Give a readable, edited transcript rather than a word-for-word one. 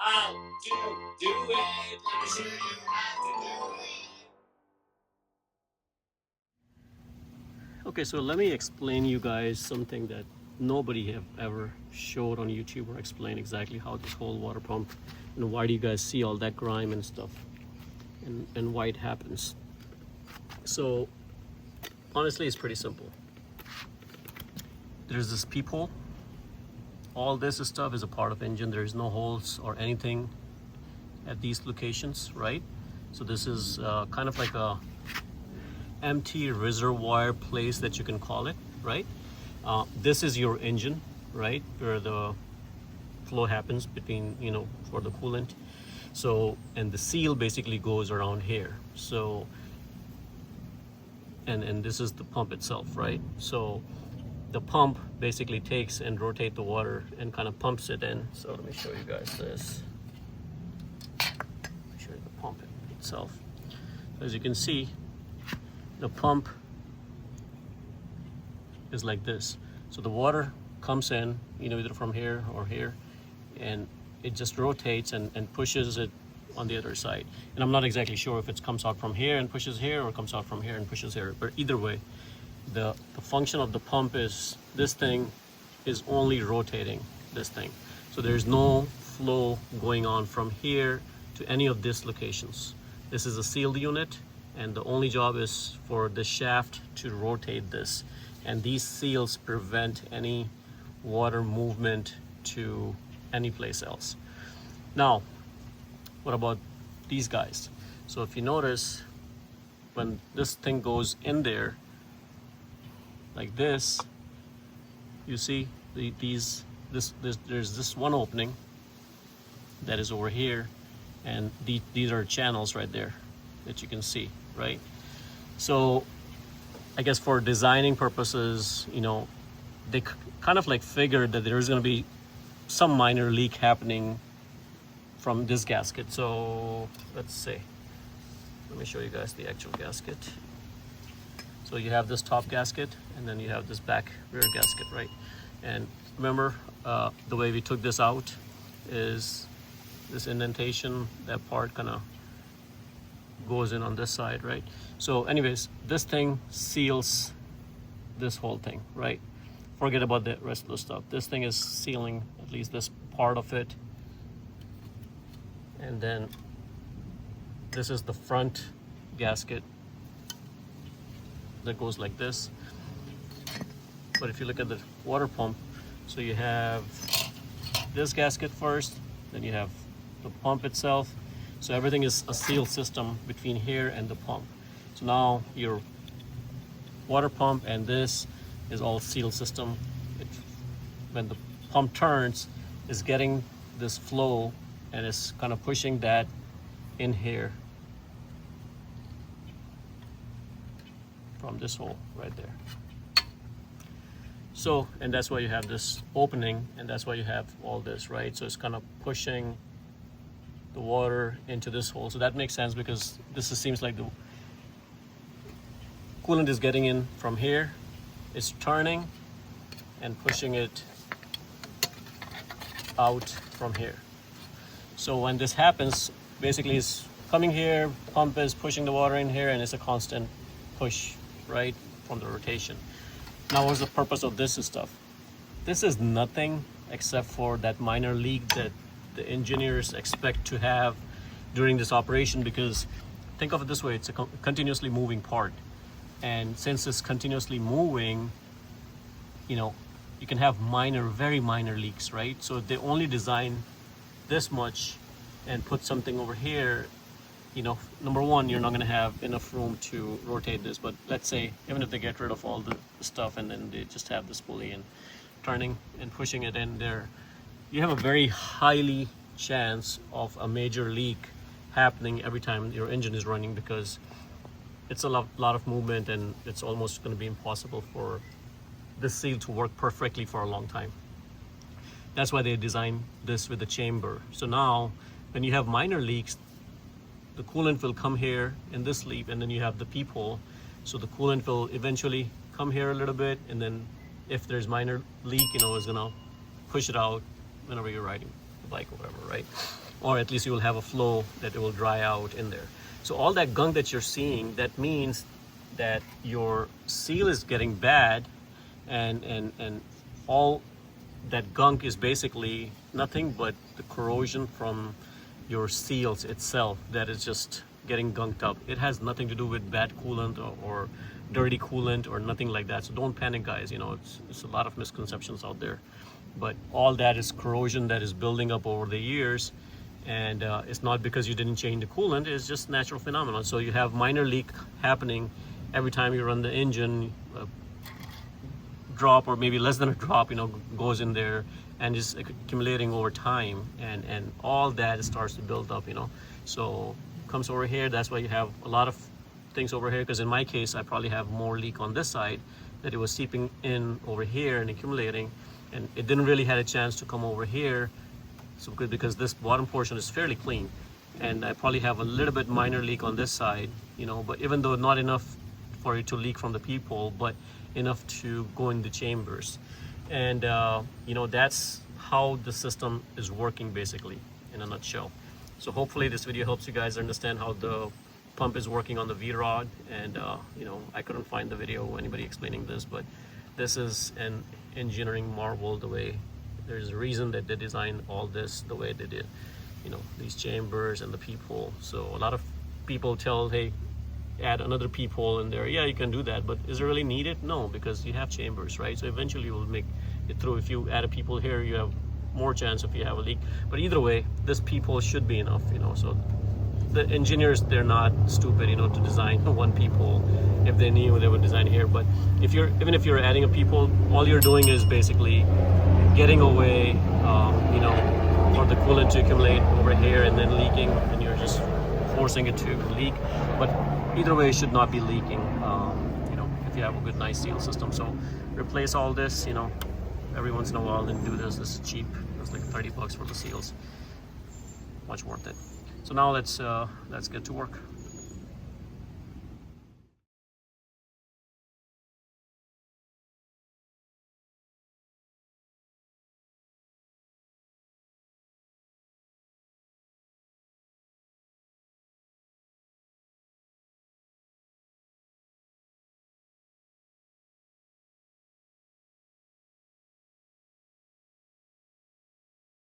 how to do it. Let me show you how to do it. Okay, so let me explain you guys something that nobody have ever showed on YouTube or explain exactly how this whole water pump and why do you guys see all that grime and stuff and why it happens. So honestly, it's pretty simple. There's this peephole. All this stuff is a part of engine. There's no holes or anything at these locations, right? So this is kind of like a empty reservoir place that you can call it, right? This is your engine, right? Where the flow happens between, for the coolant. So, and the seal basically goes around here. So, and this is the pump itself, right? So the pump basically takes and rotate the water and kind of pumps it in. So let me show you guys this. Let me show you the pump itself. As you can see, the pump is like this. So the water comes in, either from here or here, and it just rotates and pushes it on the other side. And I'm not exactly sure if it comes out from here and pushes here or comes out from here and pushes here, but either way, the function of the pump is this thing is only rotating this thing. So there's no flow going on from here to any of these locations. This is a sealed unit, and the only job is for the shaft to rotate this. And these seals prevent any water movement to any place else. Now, what about these guys? So if you notice, when this thing goes in there, like this, you see there's this one opening that is over here, and these are channels right there that you can see, right? So I guess for designing purposes, they kind of like figured that there's going to be some minor leak happening from this gasket. So let's see, let me show you guys the actual gasket. So you have this top gasket, and then you have this back rear gasket, right? And remember, the way we took this out is this indentation, that part kind of goes in on this side, right? So anyways, this thing seals this whole thing, right? Forget about the rest of the stuff. This thing is sealing at least this part of it. And then this is the front gasket that goes like this. But if you look at the water pump, so you have this gasket first, then you have the pump itself. So everything is a sealed system between here and the pump. So now your water pump and this is all sealed system. When the pump turns, is getting this flow and it's kind of pushing that in here from this hole right there. So, and that's why you have this opening, and that's why you have all this, right? So it's kind of pushing the water into this hole. So that makes sense, because seems like the coolant is getting in from here, it's turning and pushing it out from here. So when this happens, basically it's coming here, pump is pushing the water in here, and it's a constant push, right, from the rotation. Now, what's the purpose of this stuff? This is nothing except for that minor leak that the engineers expect to have during this operation, because think of it this way, it's a continuously moving part. And since it's continuously moving, you can have very minor leaks, right? So if they only design this much and put something over here, number one, you're not going to have enough room to rotate this. But let's say, even if they get rid of all the stuff and then they just have this pulley and turning and pushing it in there, you have a very highly chance of a major leak happening every time your engine is running, because it's a lot of movement, and it's almost going to be impossible for this seal to work perfectly for a long time. That's why they designed this with the chamber. So now when you have minor leaks, the coolant will come here in this sleeve, and then you have the peephole. So the coolant will eventually come here a little bit, and then if there's minor leak, it's gonna push it out whenever you're riding the bike or whatever, right? or at least you will have a flow that it will dry out in there. So all that gunk that you're seeing, that means that your seal is getting bad, and all that gunk is basically nothing but the corrosion from your seals itself that is just getting gunked up. It has nothing to do with bad coolant or dirty coolant or nothing like that. So don't panic, guys. You know, it's a lot of misconceptions out there, but all that is corrosion that is building up over the years, and it's not because you didn't change the coolant. It's just natural phenomenon. So you have minor leak happening every time you run the engine. Drop or maybe less than a drop, you know, goes in there and is accumulating over time, and all that starts to build up, you know. So comes over here, that's why you have a lot of things over here, because in my case I probably have more leak on this side that it was seeping in over here and accumulating, and it didn't really had a chance to come over here. So good, because this bottom portion is fairly clean, and I probably have a little bit minor leak on this side, you know, but even though not enough for it to leak from the peephole, but enough to go in the chambers. And you know, that's how the system is working basically in a nutshell. So hopefully this video helps you guys understand how the pump is working on the V-Rod. And you know, I couldn't find the video anybody explaining this, but this is an engineering marvel. The way, there's a reason that they designed all this the way they did, you know, these chambers and the peephole. So a lot of people tell, hey, add another peephole in there. Yeah, you can do that, but is it really needed? No, because you have chambers, right? So eventually you will make it through. If you add a peephole here, you have more chance if you have a leak. But either way, this peephole should be enough, you know. So the engineers, they're not stupid, you know, to design one peephole. If they knew, they would design here. But if you're, even if you're adding a peephole, all you're doing is basically getting away, you know, for the coolant to accumulate over here and then leaking, and you're just forcing it to leak. But either way, it should not be leaking, you know, if you have a good, nice seal system. So replace all this, you know, every once in a while, and do this. This is cheap. It's like 30 bucks for the seals. Much worth it. So now let's get to work.